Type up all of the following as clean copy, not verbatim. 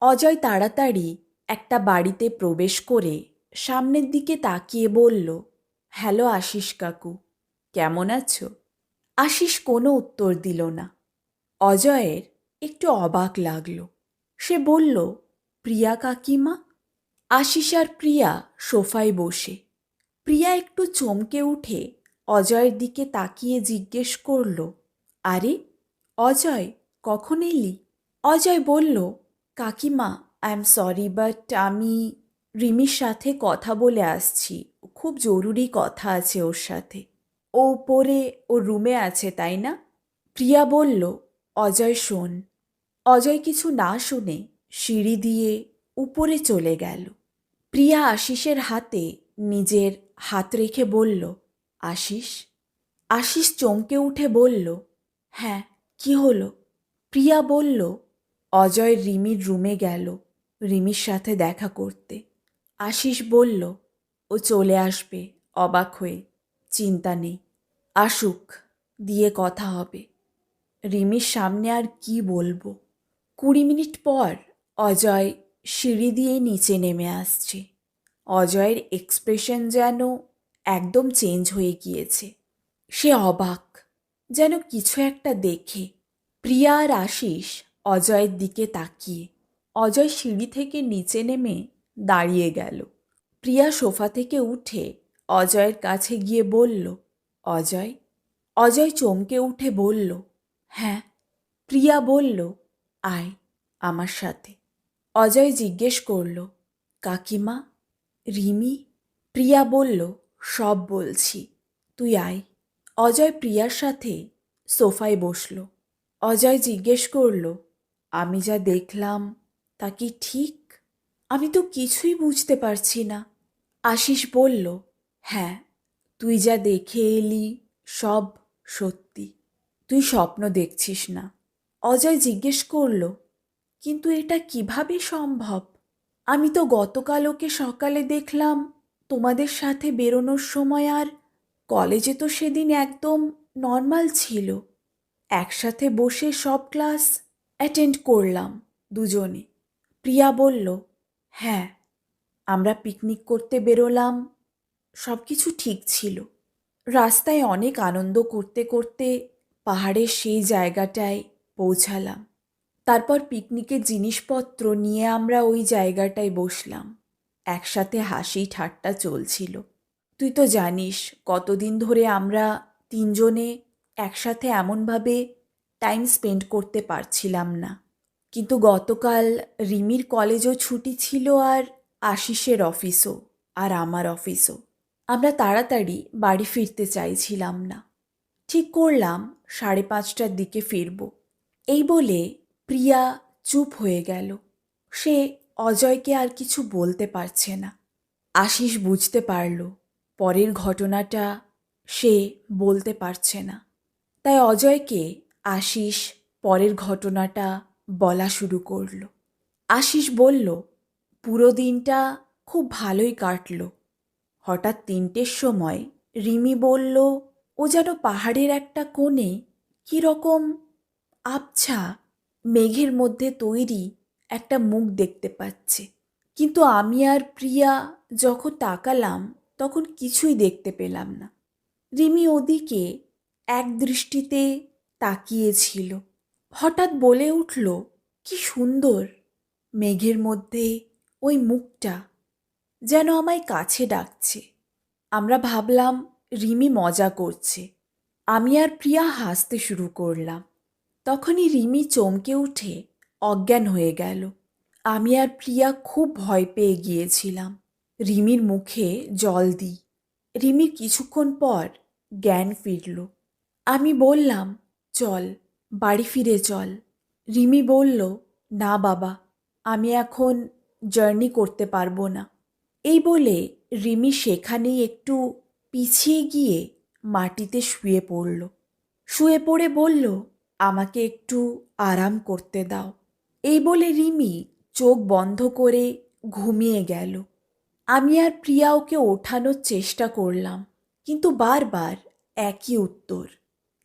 অজয় তাড়াতাড়ি একটা বাড়িতে প্রবেশ করে সামনের দিকে তাকিয়ে বলল, হ্যালো আশিস কাকু, কেমন আছো? আশিস কোনো উত্তর দিল না। অজয়ের একটু অবাক লাগল। সে বলল, প্রিয়া কাকিমা? আশিস আর প্রিয়া সোফায় বসে। প্রিয়া একটু চমকে উঠে অজয়ের দিকে তাকিয়ে জিজ্ঞেস করল, আরে অজয়, কখন এলি? অজয় বলল, কাকিমা, আই এম সরি, বাট আমি রিমির সাথে কথা বলে আসছি। খুব জরুরি কথা আছে ওর সাথে। ও উপরে ওর রুমে আছে, তাই না? প্রিয়া বলল, অজয় শোন। অজয় কিছু না শুনে সিঁড়ি দিয়ে উপরে চলে গেল। প্রিয়া আশিসের হাতে নিজের হাত রেখে বলল, আশিস। আশিস চমকে উঠে বলল, হ্যাঁ, কি হলো? প্রিয়া বলল, অজয় রিমির রুমে গেল রিমির সাথে দেখা করতে। আশিস বলল, ও চলে আসবে অবাক হয়ে, চিন্তা নেই, আসুক, দিয়ে কথা হবে। রিমির সামনে আর কি বলবো। 20 মিনিট পর অজয় সিঁড়ি দিয়ে নিচে নেমে আসছে। অজয়ের এক্সপ্রেশন যেন একদম চেঞ্জ হয়ে গিয়েছে। সে অবাক, যেন কিছু একটা দেখে। প্রিয়া আর আশিস অজয়ের দিকে তাকিয়ে। অজয় সিঁড়ি থেকে নিচে নেমে দাঁড়িয়ে গেল। প্রিয়া সোফা থেকে উঠে অজয়ের কাছে গিয়ে বলল, অজয়। অজয় চমকে উঠে বলল, হ্যাঁ। প্রিয়া বলল, আয় আমার সাথে। অজয় জিজ্ঞেস করল, কাকিমা, রিমি? প্রিয়া বলল, সব বলছি, তুই আয়। অজয় প্রিয়ার সাথে সোফায় বসল। অজয় জিজ্ঞেস করল, আমি যা দেখলাম তা কি ঠিক? আমি তো কিছুই বুঝতে পারছি না। আশিস বলল, হ্যাঁ, তুই যা দেখে এলি সব সত্যি। তুই স্বপ্ন দেখছিস না। অজয় জিজ্ঞেস করল, কিন্তু এটা কিভাবে সম্ভব? আমি তো গতকাল ওকে সকালে দেখলাম তোমাদের সাথে বেরোনোর সময়, আর কলেজে তো সেদিন একদম নর্মাল ছিল। একসাথে বসে সব ক্লাস অ্যাটেন্ড করলাম দুজনে। প্রিয়া বলল, হ্যাঁ, আমরা পিকনিক করতে বেরোলাম, সব কিছু ঠিক ছিল। রাস্তায় অনেক আনন্দ করতে করতে পাহাড়ের সেই জায়গাটায় পৌঁছালাম। তারপর পিকনিকের জিনিসপত্র নিয়ে আমরা ওই জায়গাটায় বসলাম। একসাথে হাসি ঠাট্টা চলছিল। তুই তো জানিস কতদিন ধরে আমরা তিনজনে একসাথে এমনভাবে টাইম স্পেন্ড করতে পারছিলাম না। কিন্তু গতকাল রিমির কলেজও ছুটি ছিল, আর আশিসের অফিসও, আর আমার অফিসও। আমরা তাড়াতাড়ি বাড়ি ফিরতে চাইছিলাম না। ঠিক করলাম 5:30টার দিকে ফিরব। এই বলে প্রিয়া চুপ হয়ে গেল। সে অজয়কে আর কিছু বলতে পারছে না। আশিস বুঝতে পারল পরের ঘটনাটা সে বলতে পারছে না। তাই অজয়কে আশিস পরের ঘটনাটা বলা শুরু করল। আশিস বলল, পুরো দিনটা খুব ভালোই কাটল। হঠাৎ 3টের সময় রিমি বলল, ও যেন পাহাড়ের একটা কোণে কীরকম আবছা মেঘের মধ্যে তৈরি একটা মুখ দেখতে পাচ্ছে। কিন্তু আমি আর প্রিয়া যখন তাকালাম তখন কিছুই দেখতে পেলাম না। রিমি ওদিকে এক দৃষ্টিতে তাকিয়েছিল। হঠাৎ বলে উঠল, কি সুন্দর! মেঘের মধ্যে ওই মুখটা যেন আমায় কাছে ডাকছে। আমরা ভাবলাম রিমি মজা করছে। আমি আর প্রিয়া হাসতে শুরু করলাম। তখনই রিমি চমকে উঠে অজ্ঞান হয়ে গেল। আমি আর প্রিয়া খুব ভয় পেয়ে গিয়েছিলাম। রিমির মুখে জল দিই। রিমির কিছুক্ষণ পর জ্ঞান ফিরল। আমি বললাম, চল, বাড়ি ফিরে চল। রিমি বলল, না বাবা, আমি এখন জার্নি করতে পারবো না। এই বলে রিমি সেখানেই একটু পিছিয়ে গিয়ে মাটিতে শুয়ে পড়ল। শুয়ে পড়ে বলল, আমাকে একটু আরাম করতে দাও। এই বলে রিমি চোখ বন্ধ করে ঘুমিয়ে গেল। আমি আর প্রিয়া ওকে ওঠানোর চেষ্টা করলাম, কিন্তু বারবার একই উত্তর,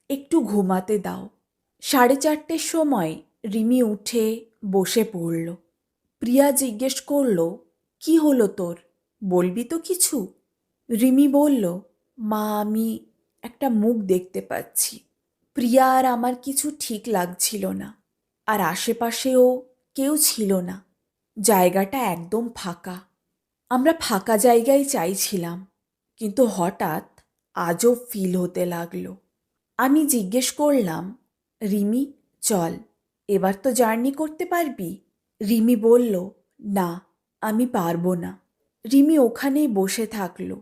একটু ঘুমাতে দাও। 4:30টের সময় রিমি উঠে বসে পড়ল। প্রিয়া জিজ্ঞেস করল, কি হলো তোর, বলবি তো কিছু? রিমি বলল, মা, আমি একটা মুখ দেখতে পাচ্ছি। প্রিয়া আর আমার কিছু ঠিক লাগছিল না, আর আশেপাশেও কেউ ছিল না। জায়গাটা একদম ফাঁকা। আমরা ফাঁকা জায়গায় চাইছিলাম, কিন্তু হঠাৎ আজব ফিল হতে লাগলো। আমি জিজ্ঞেস করলাম, রিমি, চল, এবার তো জার্নি করতে পারবি? রিমি বলল, না, আমি পারবো না। রিমি ওখানেই বসে থাকলো।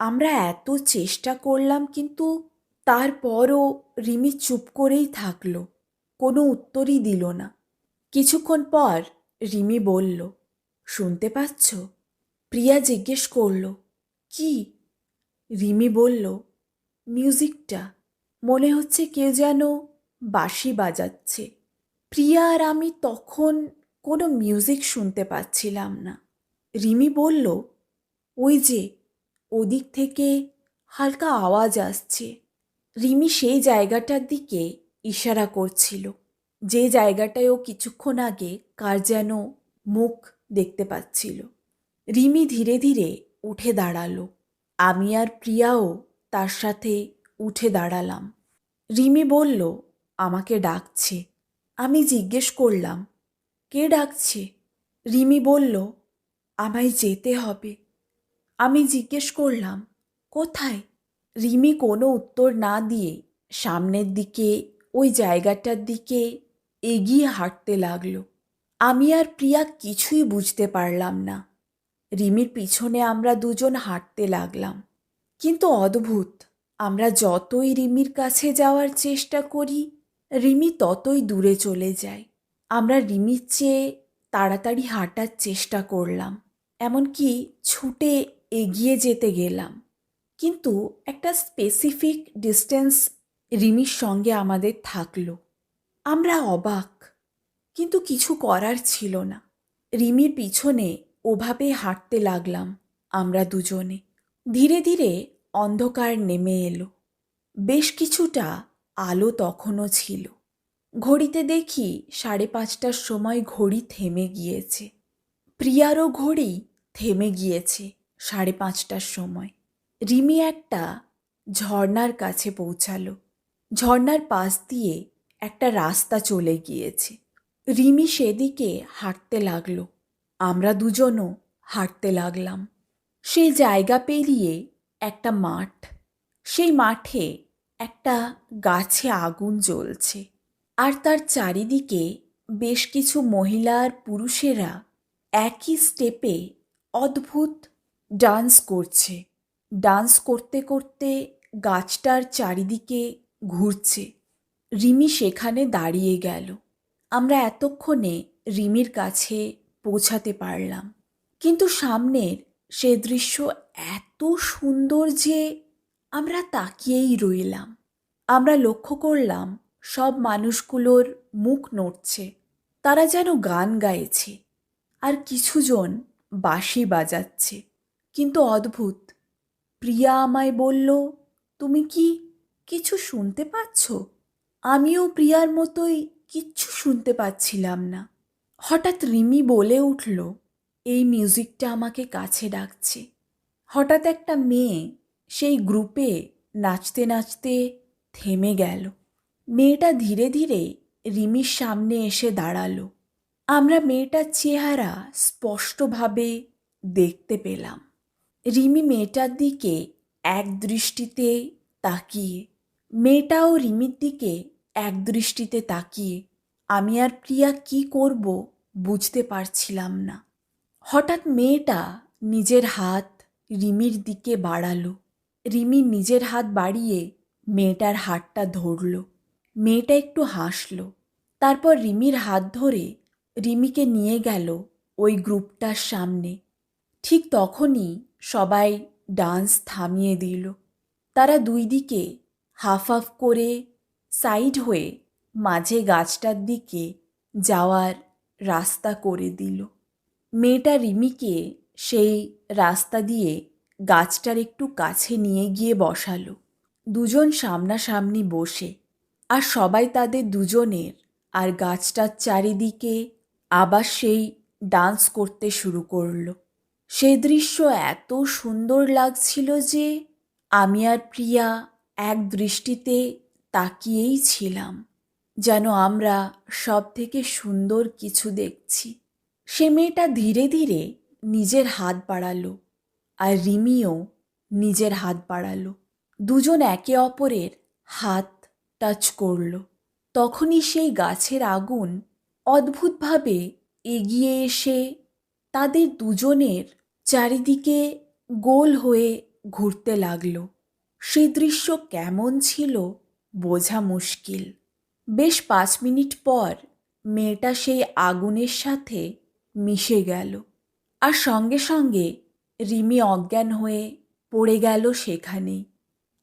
আমরা এত চেষ্টা করলাম, কিন্তু তারপরও রিমি চুপ করেই থাকলো, কোনো উত্তরই দিল না। কিছুক্ষণ পর রিমি বলল, শুনতে পাচ্ছ? প্রিয়া জিজ্ঞেস করল, কি? রিমি বলল, মিউজিকটা, মনে হচ্ছে কেউ যেন বাঁশি বাজাচ্ছে। প্রিয়া আর আমি তখন কোনো মিউজিক শুনতে পাচ্ছিলাম না। রিমি বলল, ওই যে ওদিক থেকে হালকা আওয়াজ আসছে। রিমি সেই জায়গাটার দিকে ইশারা করছিল, যে জায়গাটায় ও কিছুক্ষণ আগে কার যেন মুখ দেখতে পাচ্ছিল। রিমি ধীরে ধীরে উঠে দাঁড়ালো। আমি আর প্রিয়াও তার সাথে উঠে দাঁড়ালাম। রিমি বলল, আমাকে ডাকছে। আমি জিজ্ঞেস করলাম, কে ডাকছে? রিমি বলল, আমায় যেতে হবে। আমি জিজ্ঞেস করলাম, কোথায়? রিমি কোনো উত্তর না দিয়ে সামনের দিকে, ওই জায়গাটার দিকে এগিয়ে হাঁটতে লাগলো। আমি আর প্রিয়া কিছুই বুঝতে পারলাম না। রিমির পিছনে আমরা দুজন হাঁটতে লাগলাম। কিন্তু অদ্ভুত, আমরা যতই রিমির কাছে যাওয়ার চেষ্টা করি, রিমি ততই দূরে চলে যায়। আমরা রিমির চেয়ে তাড়াতাড়ি হাঁটার চেষ্টা করলাম, এমনকি ছুটে এগিয়ে যেতে গেলাম, কিন্তু একটা স্পেসিফিক ডিস্টেন্স রিমির সঙ্গে আমাদের থাকলো। আমরা অবাক, কিন্তু কিছু করার ছিল না। রিমির পিছনে ওভাবে হাঁটতে লাগলাম আমরা দুজনে। ধীরে ধীরে অন্ধকার নেমে এলো। বেশ কিছুটা আলো তখনও ছিল। ঘড়িতে দেখি 5:30টার সময় ঘড়ি থেমে গিয়েছে। প্রিয়ারও ঘড়ি থেমে গিয়েছে 5:30টার সময়। রিমি একটা ঝর্ণার কাছে পৌঁছালো। ঝর্ণার পাশ দিয়ে একটা রাস্তা চলে গিয়েছে। রিমি সেদিকে হাঁটতে লাগলো। আমরা দুজনও হাঁটতে লাগলাম। সেই জায়গা পেরিয়ে একটা মাঠ। সেই মাঠে একটা গাছে আগুন জ্বলছে, আর তার চারিদিকে বেশ কিছু মহিলা আর পুরুষেরা একই স্টেপে অদ্ভুত ডান্স করছে। ডান্স করতে করতে গাছটার চারিদিকে ঘুরছে। রিমি সেখানে দাঁড়িয়ে গেল। আমরা এতক্ষণে রিমির কাছে পৌঁছাতে পারলাম, কিন্তু সামনের সে দৃশ্য এত সুন্দর যে আমরা তাকিয়েই রইলাম। আমরা লক্ষ্য করলাম সব মানুষগুলোর মুখ নড়ছে, তারা যেন গান গাইছে, আর কিছুজন বাঁশি বাজাচ্ছে। কিন্তু অদ্ভুত, প্রিয়া আমায় বলল, তুমি কি কিছু শুনতে পাচ্ছ? আমিও প্রিয়ার মতোই কিচ্ছু শুনতে পাচ্ছিলাম না। হঠাৎ রিমি বলে উঠল, এই মিউজিকটা আমাকে কাছে ডাকছে। হঠাৎ একটা মেয়ে সেই গ্রুপে নাচতে নাচতে থেমে গেল। মেয়েটা ধীরে ধীরে রিমির সামনে এসে দাঁড়ালো। আমরা মেয়েটার চেহারা স্পষ্টভাবে দেখতে পেলাম। রিমি মেয়েটার দিকে এক দৃষ্টিতে তাকিয়ে, মেয়েটাও রিমির দিকে এক দৃষ্টিতে তাকিয়ে। আমি আর প্রিয়া কি করব বুঝতে পারছিলাম না। হঠাৎ মেয়েটা নিজের হাত রিমির দিকে বাড়ালো। রিমি নিজের হাত বাড়িয়ে মেয়েটার হাতটা ধরল। মেয়েটা একটু হাসল। তারপর রিমির হাত ধরে রিমিকে নিয়ে গেল ওই গ্রুপটার সামনে। ঠিক তখনই সবাই ডান্স থামিয়ে দিল। তারা দুই দিকে হাফ হাফ করে সাইড হয়ে মাঝে গাছটার দিকে যাওয়ার রাস্তা করে দিল। মেয়েটা রিমিকে সেই রাস্তা দিয়ে গাছটার একটু কাছে নিয়ে গিয়ে বসালো। দুজন সামনাসামনি বসে, আর সবাই তাদের দুজনের আর গাছটার চারিদিকে আবার সেই ডান্স করতে শুরু করলো। সে দৃশ্য এত সুন্দর লাগছিল যে আমি আর প্রিয়া এক দৃষ্টিতে তাকিয়েই ছিলাম, যেন আমরা সব থেকে সুন্দর কিছু দেখছি। সে মেয়েটা ধীরে ধীরে নিজের হাত বাড়ালো, আর রিমিও নিজের হাত বাড়ালো। দুজন একে অপরের হাত টাচ করল। তখনই সেই গাছের আগুন অদ্ভুতভাবে এগিয়ে এসে তাদের দুজনের চারিদিকে গোল হয়ে ঘুরতে লাগল। সে দৃশ্য কেমন ছিল বোঝা মুশকিল। বেশ 5 মিনিট পর মেয়েটা সেই আগুনের সাথে মিশে গেল, আর সঙ্গে সঙ্গে রিমি অজ্ঞান হয়ে পড়ে গেল সেখানেই।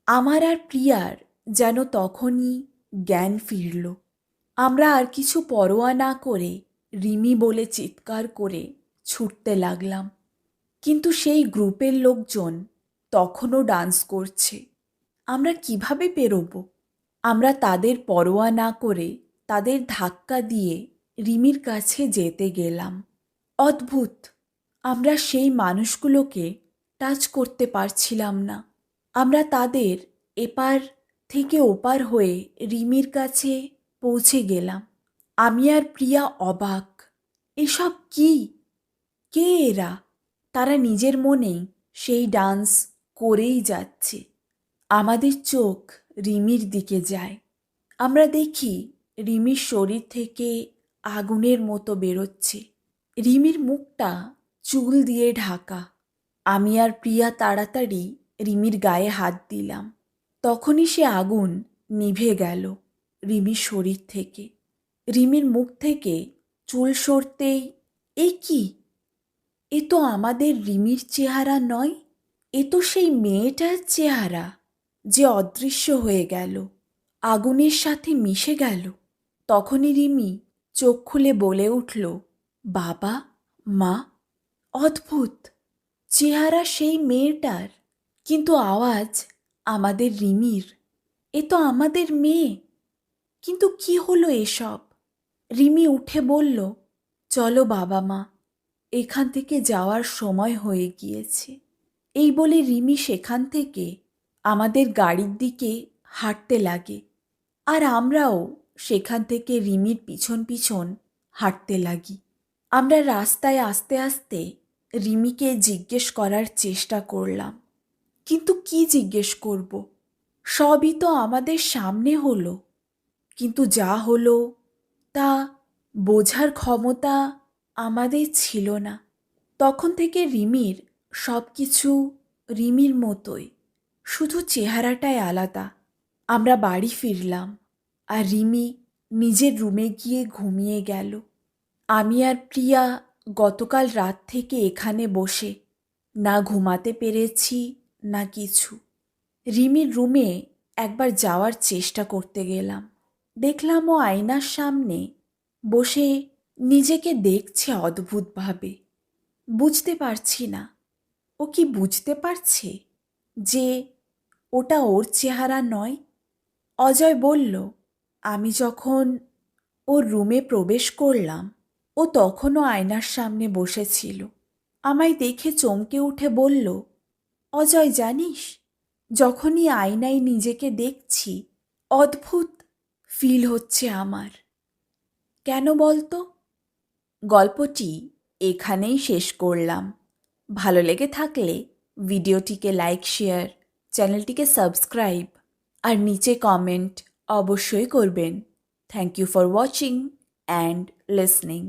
আমার আর প্রিয়ার যেন তখনই জ্ঞান ফিরল। আমরা আর কিছু পরোয়া না করে রিমি বলে চিৎকার করে ছুটতে লাগলাম। কিন্তু সেই গ্রুপের লোকজন তখনও ডান্স করছে। আমরা কিভাবে পেরোবো? আমরা তাদের পরোয়া না করে তাদের ধাক্কা দিয়ে রিমির কাছে যেতে গেলাম। অদ্ভুত, আমরা সেই মানুষগুলোকে টাচ করতে পারছিলাম না। আমরা তাদের এপার থেকে ওপার হয়ে রিমির কাছে পৌঁছে গেলাম। আমি আর প্রিয়া অবাক। এসব কি? কে এরা? তারা নিজের মনেই সেই ডান্স করেই যাচ্ছে। আমাদের চোখ রিমির দিকে যায়। আমরা দেখি রিমির শরীর থেকে আগুনের মতো বেরোচ্ছে। রিমির মুখটা চুল দিয়ে ঢাকা। আমি আর প্রিয়া তাড়াতাড়ি রিমির গায়ে হাত দিলাম। তখনই সে আগুন নিভে গেল রিমির শরীর থেকে। রিমির মুখ থেকে চুল সরতেই, এ কি? এ তো আমাদের রিমির চেহারা নয়, এ তো সেই মেয়েটার চেহারা যে অদৃশ্য হয়ে গেল, আগুনের সাথে মিশে গেল। তখনই রিমি চোখ খুলে বলে উঠল, বাবা, মা। অদ্ভুত, চেহারা সেই মেয়েটার, কিন্তু আওয়াজ আমাদের রিমির। এ তো আমাদের মেয়ে। কিন্তু কি হলো এসব? রিমি উঠে বলল, চলো বাবা মা, এখান থেকে যাওয়ার সময় হয়ে গিয়েছে। এই বলে রিমি সেখান থেকে আমাদের গাড়ির দিকে হাঁটতে লাগে, আর আমরাও সেখান থেকে রিমির পিছন পিছন হাঁটতে লাগি। আমরা রাস্তায় আস্তে আস্তে রিমিকে জিজ্ঞেস করার চেষ্টা করলাম, কিন্তু কি জিজ্ঞেস করব? সবই তো আমাদের সামনে হলো, কিন্তু যা হলো তা বোঝার ক্ষমতা আমাদের ছিল না। তখন থেকে রিমির সব কিছু রিমির মতোই, শুধু চেহারাটাই আলাদা। আমরা বাড়ি ফিরলাম, আর রিমি নিজের রুমে গিয়ে ঘুমিয়ে গেল। আমি আর প্রিয়া গতকাল রাত থেকে এখানে বসে না ঘুমাতে পেরেছি না কিছু। রিমির রুমে একবার যাওয়ার চেষ্টা করতে গেলাম। দেখলাম ও আয়নার সামনে বসে নিজেকে দেখছে অদ্ভুতভাবে। বুঝতে পারছি না ও কি বুঝতে পারছে যে ওটা ওর চেহারা নয়। অজয় বলল, আমি যখন ওর রুমে প্রবেশ করলাম ও তখনও আয়নার সামনে বসেছিল। আমায় দেখে চমকে উঠে বলল, অজয় জানিস, যখনই আয়নায় নিজেকে দেখছি অদ্ভুত ফিল হচ্ছে আমার। কেন বলতো? গল্পটি এখানেই শেষ করলাম। ভালো লেগে থাকলে ভিডিওটিকে লাইক, শেয়ার, চ্যানেলটিকে সাবস্ক্রাইব আর নিচে কমেন্ট অবশ্যই করবেন। Thank you for watching and listening.